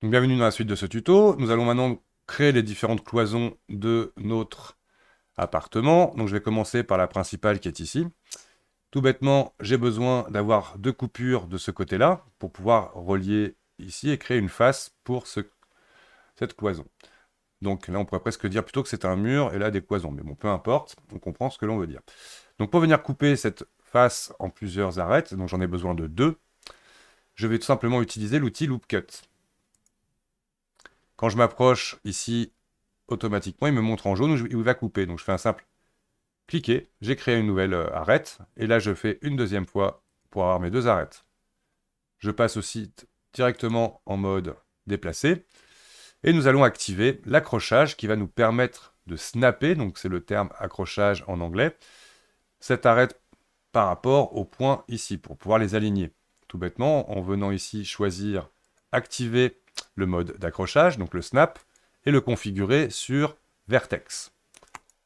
Donc, bienvenue dans la suite de ce tuto. Nous allons maintenant créer les différentes cloisons de notre appartement. Donc je vais commencer par la principale qui est ici. Tout bêtement, j'ai besoin d'avoir deux coupures de ce côté-là pour pouvoir relier ici et créer une face pour cette cloison. Donc là, on pourrait presque dire plutôt que c'est un mur et là des cloisons. Mais bon, peu importe, on comprend ce que l'on veut dire. Donc pour venir couper cette face en plusieurs arêtes, donc j'en ai besoin de deux, je vais tout simplement utiliser l'outil Loop Cut. Quand je m'approche ici, automatiquement, il me montre en jaune où il va couper. Donc je fais un simple cliquer, j'ai créé une nouvelle arête, et là je fais une deuxième fois pour avoir mes deux arêtes. Je passe aussi directement en mode déplacer, et nous allons activer l'accrochage qui va nous permettre de snapper, donc c'est le terme accrochage en anglais, cette arête par rapport au point ici, pour pouvoir les aligner. Tout bêtement, en venant ici choisir activer le mode d'accrochage, donc le snap, et le configurer sur vertex.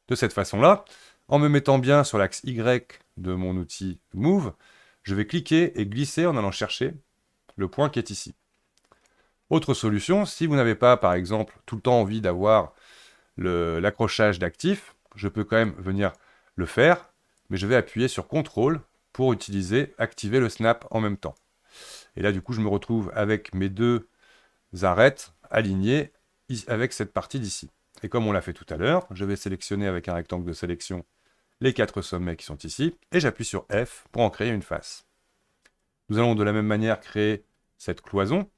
De cette façon-là, en me mettant bien sur l'axe Y de mon outil Move, je vais cliquer et glisser en allant chercher le point qui est ici. Autre solution, si vous n'avez pas, par exemple, tout le temps envie d'avoir l'accrochage d'actif, je peux quand même venir le faire, mais je vais appuyer sur CTRL pour activer le snap en même temps. Et là, du coup, je me retrouve avec mes deux arêtes alignées avec cette partie d'ici. Et comme on l'a fait tout à l'heure, je vais sélectionner avec un rectangle de sélection les quatre sommets qui sont ici, et j'appuie sur F pour en créer une face. Nous allons de la même manière créer cette cloison.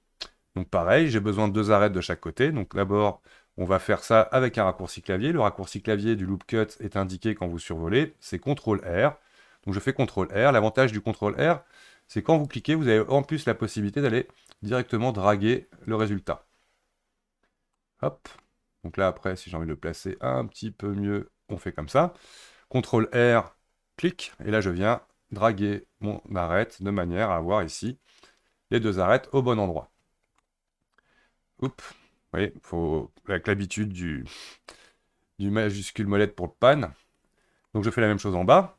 Donc pareil, j'ai besoin de deux arêtes de chaque côté. Donc d'abord, on va faire ça avec un raccourci clavier. Le raccourci clavier du Loop Cut est indiqué quand vous survolez, c'est CTRL R. Donc je fais CTRL R. L'avantage du CTRL R, c'est quand vous cliquez, vous avez en plus la possibilité d'aller directement draguer le résultat. Hop. Donc là, après, si j'ai envie de le placer un petit peu mieux, on fait comme ça. CTRL R, clic, et là je viens draguer mon arête de manière à avoir ici les deux arêtes au bon endroit. Oups, oui, faut avec l'habitude du majuscule molette pour le pan. Donc je fais la même chose en bas.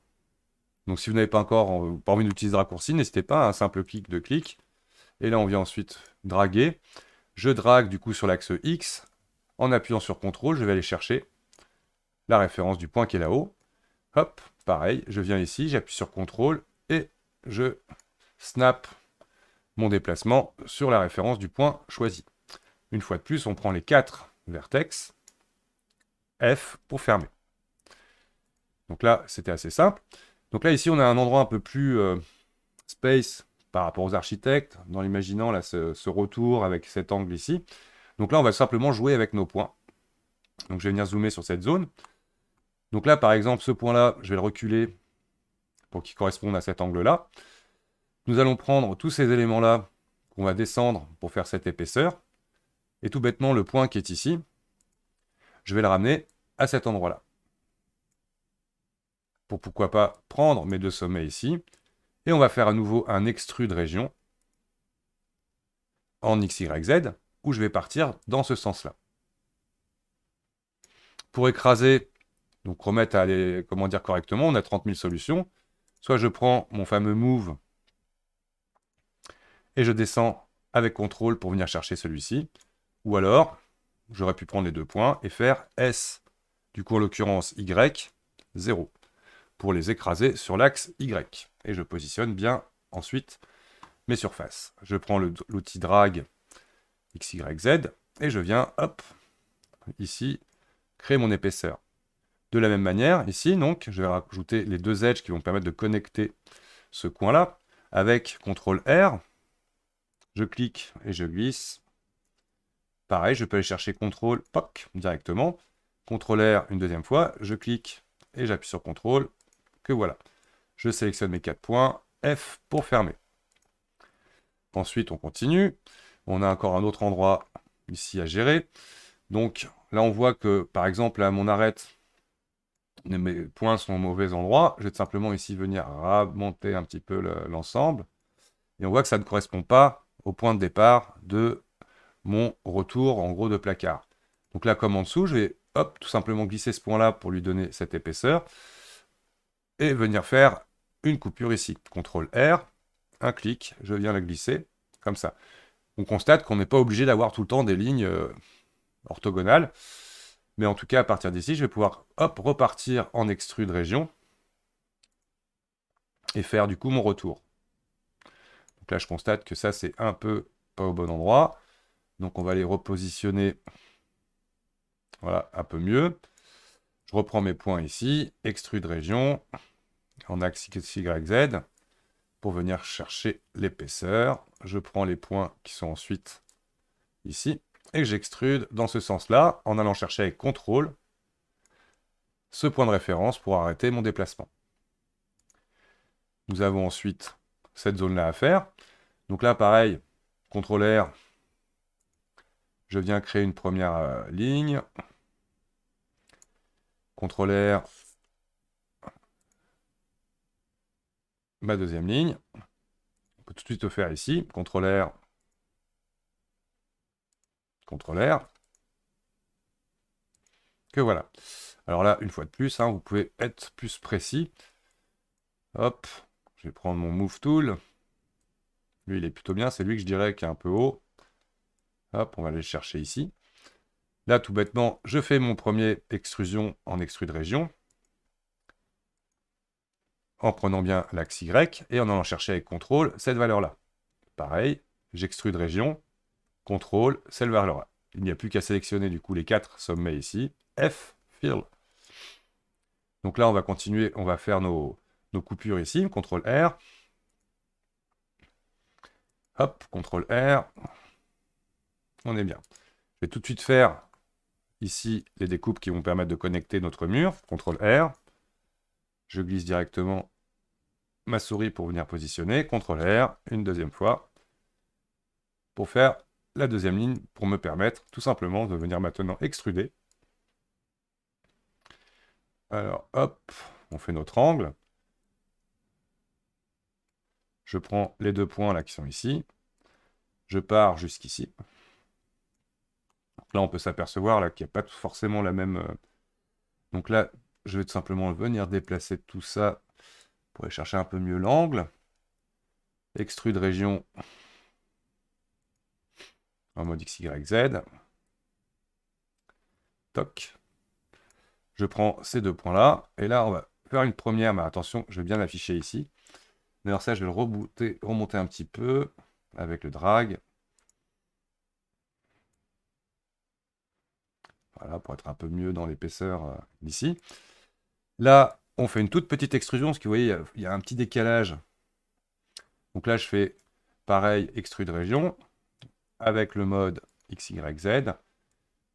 Donc si vous n'avez pas encore pas envie d'utiliser de raccourci, n'hésitez pas, un simple clic de clic. Et là on vient ensuite draguer. Je drague du coup sur l'axe X. En appuyant sur CTRL, je vais aller chercher la référence du point qui est là-haut. Hop, pareil, je viens ici, j'appuie sur CTRL et je snap mon déplacement sur la référence du point choisi. Une fois de plus, on prend les quatre vertex, F pour fermer. Donc là, c'était assez simple. Donc là, ici, on a un endroit un peu plus space par rapport aux architectes, dans l'imaginant là ce retour avec cet angle ici. Donc là, on va simplement jouer avec nos points. Donc je vais venir zoomer sur cette zone. Donc là, par exemple, ce point-là, je vais le reculer pour qu'il corresponde à cet angle-là. Nous allons prendre tous ces éléments-là qu'on va descendre pour faire cette épaisseur. Et tout bêtement, le point qui est ici, je vais le ramener à cet endroit-là. Pour pourquoi pas prendre mes deux sommets ici. Et on va faire à nouveau un extrude région en XYZ, où je vais partir dans ce sens-là. Pour écraser, donc remettre à aller, comment dire correctement, on a 30 000 solutions. Soit je prends mon fameux move et je descends avec CTRL pour venir chercher celui-ci. Ou alors, j'aurais pu prendre les deux points et faire S, du coup en l'occurrence Y, 0, pour les écraser sur l'axe Y. Et je positionne bien ensuite mes surfaces. Je prends l'outil drag XYZ et je viens, hop, ici, créer mon épaisseur. De la même manière, ici, donc, je vais rajouter les deux edges qui vont me permettre de connecter ce coin-là. Avec CTRL R, je clique et je glisse. Pareil, je peux aller chercher CTRL, POC, directement. CTRL R une deuxième fois, je clique et j'appuie sur CTRL, que voilà. Je sélectionne mes 4 points, F pour fermer. Ensuite, on continue. On a encore un autre endroit ici à gérer. Donc là, on voit que, par exemple, à mon arête, mes points sont au mauvais endroit. Je vais tout simplement ici venir remonter un petit peu l'ensemble. Et on voit que ça ne correspond pas au point de départ de mon retour, en gros, de placard. Donc là, comme en dessous, je vais, hop, tout simplement glisser ce point-là pour lui donner cette épaisseur. Et venir faire une coupure ici. CTRL R, un clic, je viens la glisser, comme ça. on constate qu'on n'est pas obligé d'avoir tout le temps des lignes orthogonales. Mais en tout cas, à partir d'ici, je vais pouvoir hop, repartir en extrude région et faire du coup mon retour. Donc là, je constate que ça, c'est un peu pas au bon endroit. Donc on va les repositionner, voilà, un peu mieux. Je reprends mes points ici, extrude région, en axe YZ, pour venir chercher l'épaisseur. Je prends les points qui sont ensuite ici, et j'extrude dans ce sens-là, en allant chercher avec CTRL ce point de référence pour arrêter mon déplacement. Nous avons ensuite cette zone-là à faire. Donc là, pareil, CTRL R, je viens créer une première ligne. CTRL R, ma deuxième ligne. On peut tout de suite le faire ici. CTRL R, CTRL R. Que voilà. Alors là, une fois de plus, hein, vous pouvez être plus précis. Hop, je vais prendre mon Move Tool. Lui, il est plutôt bien. C'est lui que je dirais qui est un peu haut. Hop, on va aller le chercher ici. Là, tout bêtement, je fais mon premier extrusion en extrude région. En prenant bien l'axe Y et en allant chercher avec CTRL cette valeur-là. Pareil, j'extrude région, CTRL, cette valeur-là. Il n'y a plus qu'à sélectionner du coup les 4 sommets ici. F, Fill. Donc là, on va continuer, on va faire nos coupures ici. CTRL R. Hop, CTRL R. On est bien. Je vais tout de suite faire ici les découpes qui vont permettre de connecter notre mur. CTRL R. Je glisse directement ma souris pour venir positionner. CTRL R, une deuxième fois, pour faire la deuxième ligne, pour me permettre tout simplement de venir maintenant extruder. Alors, hop, on fait notre angle. Je prends les deux points là qui sont ici. Je pars jusqu'ici. Là, on peut s'apercevoir là qu'il n'y a pas forcément la même... Donc là, je vais tout simplement venir déplacer tout ça pour aller chercher un peu mieux l'angle. Extrude région en mode XYZ. Toc. Je prends ces deux points-là. Et là, on va faire une première, mais attention, je vais bien l'afficher ici. D'ailleurs, ça, je vais le remonter un petit peu avec le drag. Voilà, pour être un peu mieux dans l'épaisseur d'ici. Là, on fait une toute petite extrusion, parce que vous voyez, il y a un petit décalage. Donc là, je fais pareil, extrude région, avec le mode XYZ.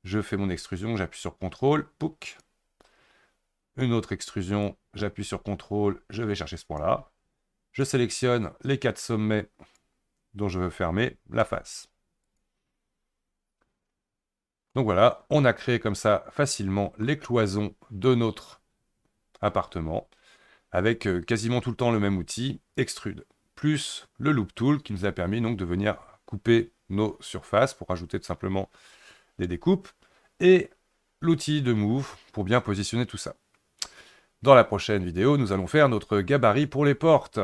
Je fais mon extrusion, j'appuie sur CTRL, pouc. Une autre extrusion, j'appuie sur CTRL, je vais chercher ce point-là. Je sélectionne les 4 sommets dont je veux fermer la face. Donc voilà, on a créé comme ça facilement les cloisons de notre appartement, avec quasiment tout le temps le même outil, extrude, plus le loop tool qui nous a permis donc de venir couper nos surfaces pour ajouter tout simplement des découpes, et l'outil de move pour bien positionner tout ça. Dans la prochaine vidéo, nous allons faire notre gabarit pour les portes.